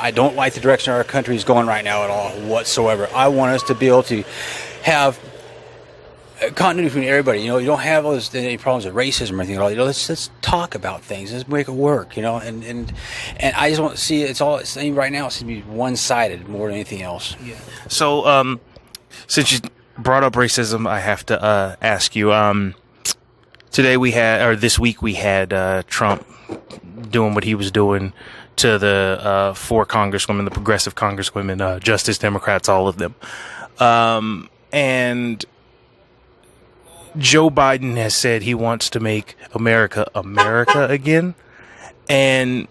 I don't like the direction our country is going right now at all whatsoever. I want us to be able to have continuity between everybody. You don't have any problems with racism or anything at all. Let's talk about things. Let's make it work. And I just want to see it's right now. It seems to be one-sided more than anything else. Yeah. So since you brought up racism, I have to ask you. This week we had Trump doing what he was doing to the 4 congresswomen, the progressive congresswomen, Justice Democrats, all of them, and Joe Biden has said he wants to make America again. And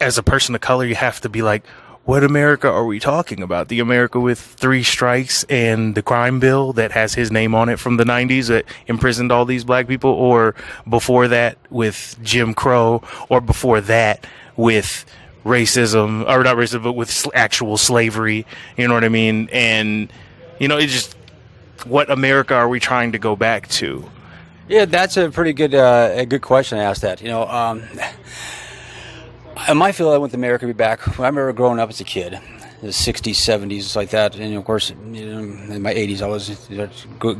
as a person of color, you have to be like, what America are we talking about? The America with 3 strikes and the crime bill that has his name on it from the 90s that imprisoned all these black people? Or before that with Jim Crow? Or before that with racism, or not racism, but with actual slavery? You know what I mean? And, it just... what America are we trying to go back to? Yeah, that's a pretty good question to ask that. I might feel I want America to be back. I remember growing up as a kid, the 60s, 70s, like that. And of course, in my 80s, I was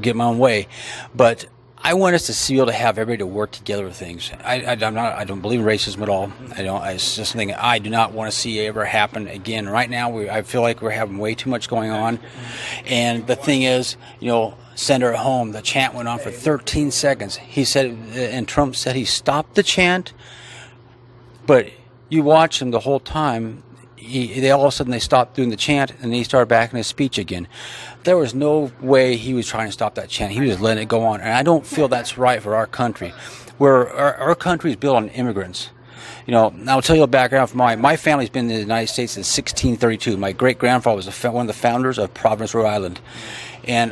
getting my own way. But I want us to be able to have everybody to work together with things. I don't believe in racism at all. It's just something I do not want to see ever happen again. Right now, I feel like we're having way too much going on. And the thing is, Senator at home, the chant went on for 13 seconds. He said, and Trump said he stopped the chant, but you watch him the whole time. They all of a sudden they stopped doing the chant and he started back in his speech again. There was no way he was trying to stop that chant. He was just letting it go on, and I don't feel that's right for our country. Where our country is built on immigrants. I'll tell you a background from my family's been in the United States since 1632. My great grandfather was one of the founders of Providence, Rhode Island, and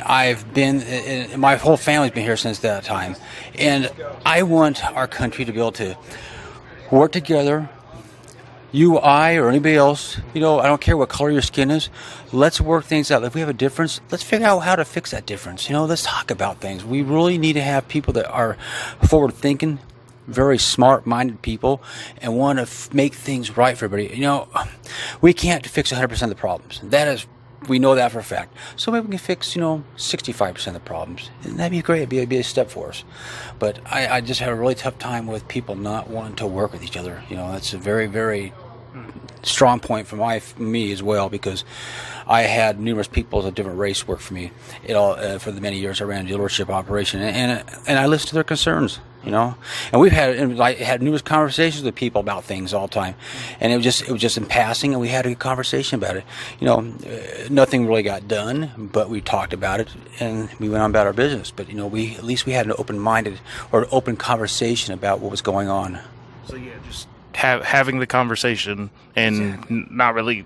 my whole family's been here since that time. And I want our country to be able to work together. You, I, or anybody else, I don't care what color your skin is. Let's work things out. If we have a difference, let's figure out how to fix that difference. Let's talk about things. We really need to have people that are forward-thinking, very smart-minded people, and want to make things right for everybody. We can't fix 100% of the problems. We know that for a fact. So maybe we can fix, 65% of the problems. And that'd be great. It'd be a step for us. But I just have a really tough time with people not wanting to work with each other. That's a very, very strong point for me as well, because I had numerous people of different race work for me. For the many years I ran a dealership operation, and I listened to their concerns. And we've had numerous conversations with people about things all the time, and it was just in passing, and we had a conversation about it. Nothing really got done, but we talked about it and we went on about our business. But we at least had an open-minded or open conversation about what was going on. So yeah, just having the conversation and not really.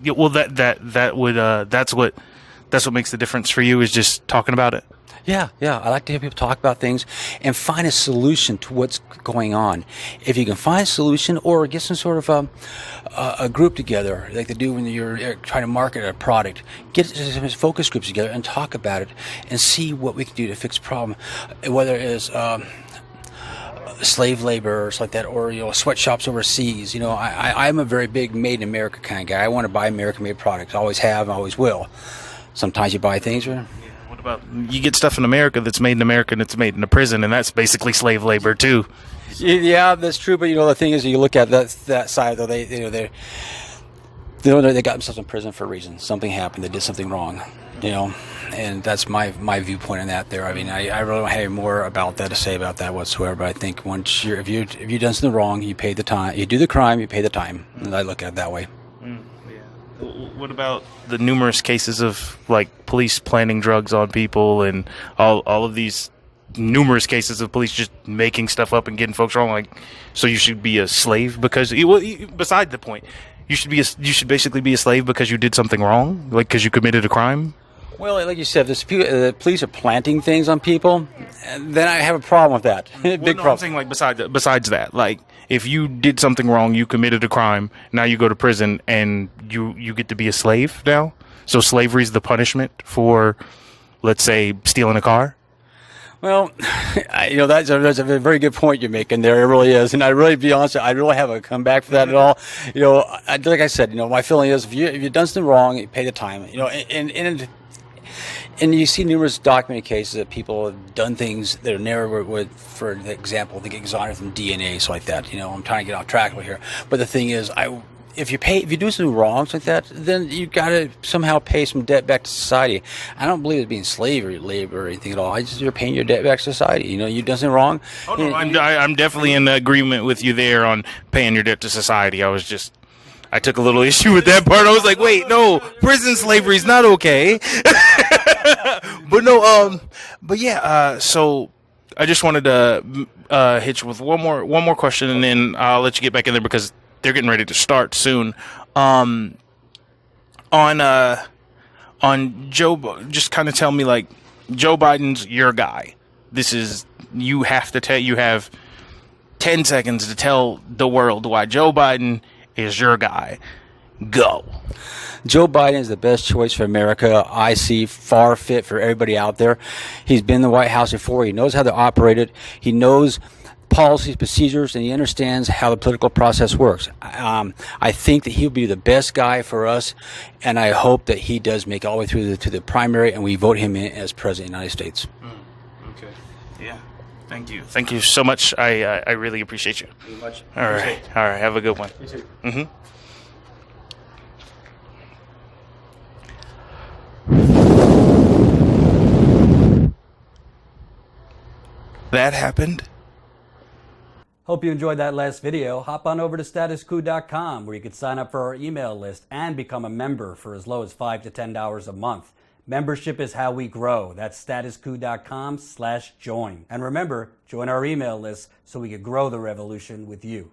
Yeah, well, that's what makes the difference for you, is just talking about it. Yeah. I like to hear people talk about things and find a solution to what's going on. If you can find a solution, or get some sort of a group together, like they do when you're trying to market a product, get some focus groups together and talk about it and see what we can do to fix the problem, whether it is slave labor or something like that, or sweatshops overseas. I'm a very big made in America kind of guy. I want to buy American-made products. I always have, and always will. Sometimes you buy things where... What about you get stuff in America that's made in America and it's made in a prison, and that's basically slave labor too? Yeah, that's true. But the thing is, you look at that side though, they got themselves in prison for a reason. Something happened. They did something wrong. And that's my viewpoint on that there. I mean, I really don't have more about that to say about that whatsoever. But I think once if you've done something wrong, you pay the time. You do the crime, you pay the time. And I look at it that way. What about the numerous cases of police planting drugs on people, and all of these numerous cases of police just making stuff up and getting folks wrong? So you should be a slave because beside the point, you should basically be a slave because you did something wrong, because you committed a crime. Well, like you said, the police are planting things on people, then I have a problem with that. Big problem. I'm saying besides that, if you did something wrong, you committed a crime, now you go to prison and you get to be a slave now. So slavery is the punishment for, let's say, stealing a car. Well, that's a very good point you're making there. It really is, and I really, be honest, I really have a comeback for that at all. Like I said, my feeling is if you've done something wrong, you pay the time. And you see numerous documented cases that people have done things that never would, for example, they get exonerated from DNA, so like that. I'm trying to get off track here, but the thing is, if you do something wrong like that, then you got to somehow pay some debt back to society. I don't believe it's being slave or labor or anything at all. You're paying your debt back to society. You've done something wrong. Oh no, I'm definitely in agreement with you there on paying your debt to society. I took a little issue with that part. I was like, wait, no, prison slavery is not okay. But yeah, so I just wanted to hit you with one more question, and then I'll let you get back in there because they're getting ready to start soon. On Joe, just kind of tell me, like, Joe Biden's your guy. You have 10 seconds to tell the world why Joe Biden is your guy. Go. Joe Biden is the best choice for America. I see far fit for everybody out there. He's been in the White House before. He knows how to operate it. He knows policies, procedures, and he understands how the political process works. I think that he'll be the best guy for us, and I hope that he does make it all the way through to the primary, and we vote him in as president of the United States. Okay. Yeah. Thank you. Thank you so much. I really appreciate you. Very much. All right. Have a good one. You too. Mm-hmm. That happened. Hope you enjoyed that last video. Hop on over to statusquo.com where you can sign up for our email list and become a member for as low as $5 to $10 a month. Membership is how we grow. That's statusquo.com/join. And remember, join our email list so we can grow the revolution with you.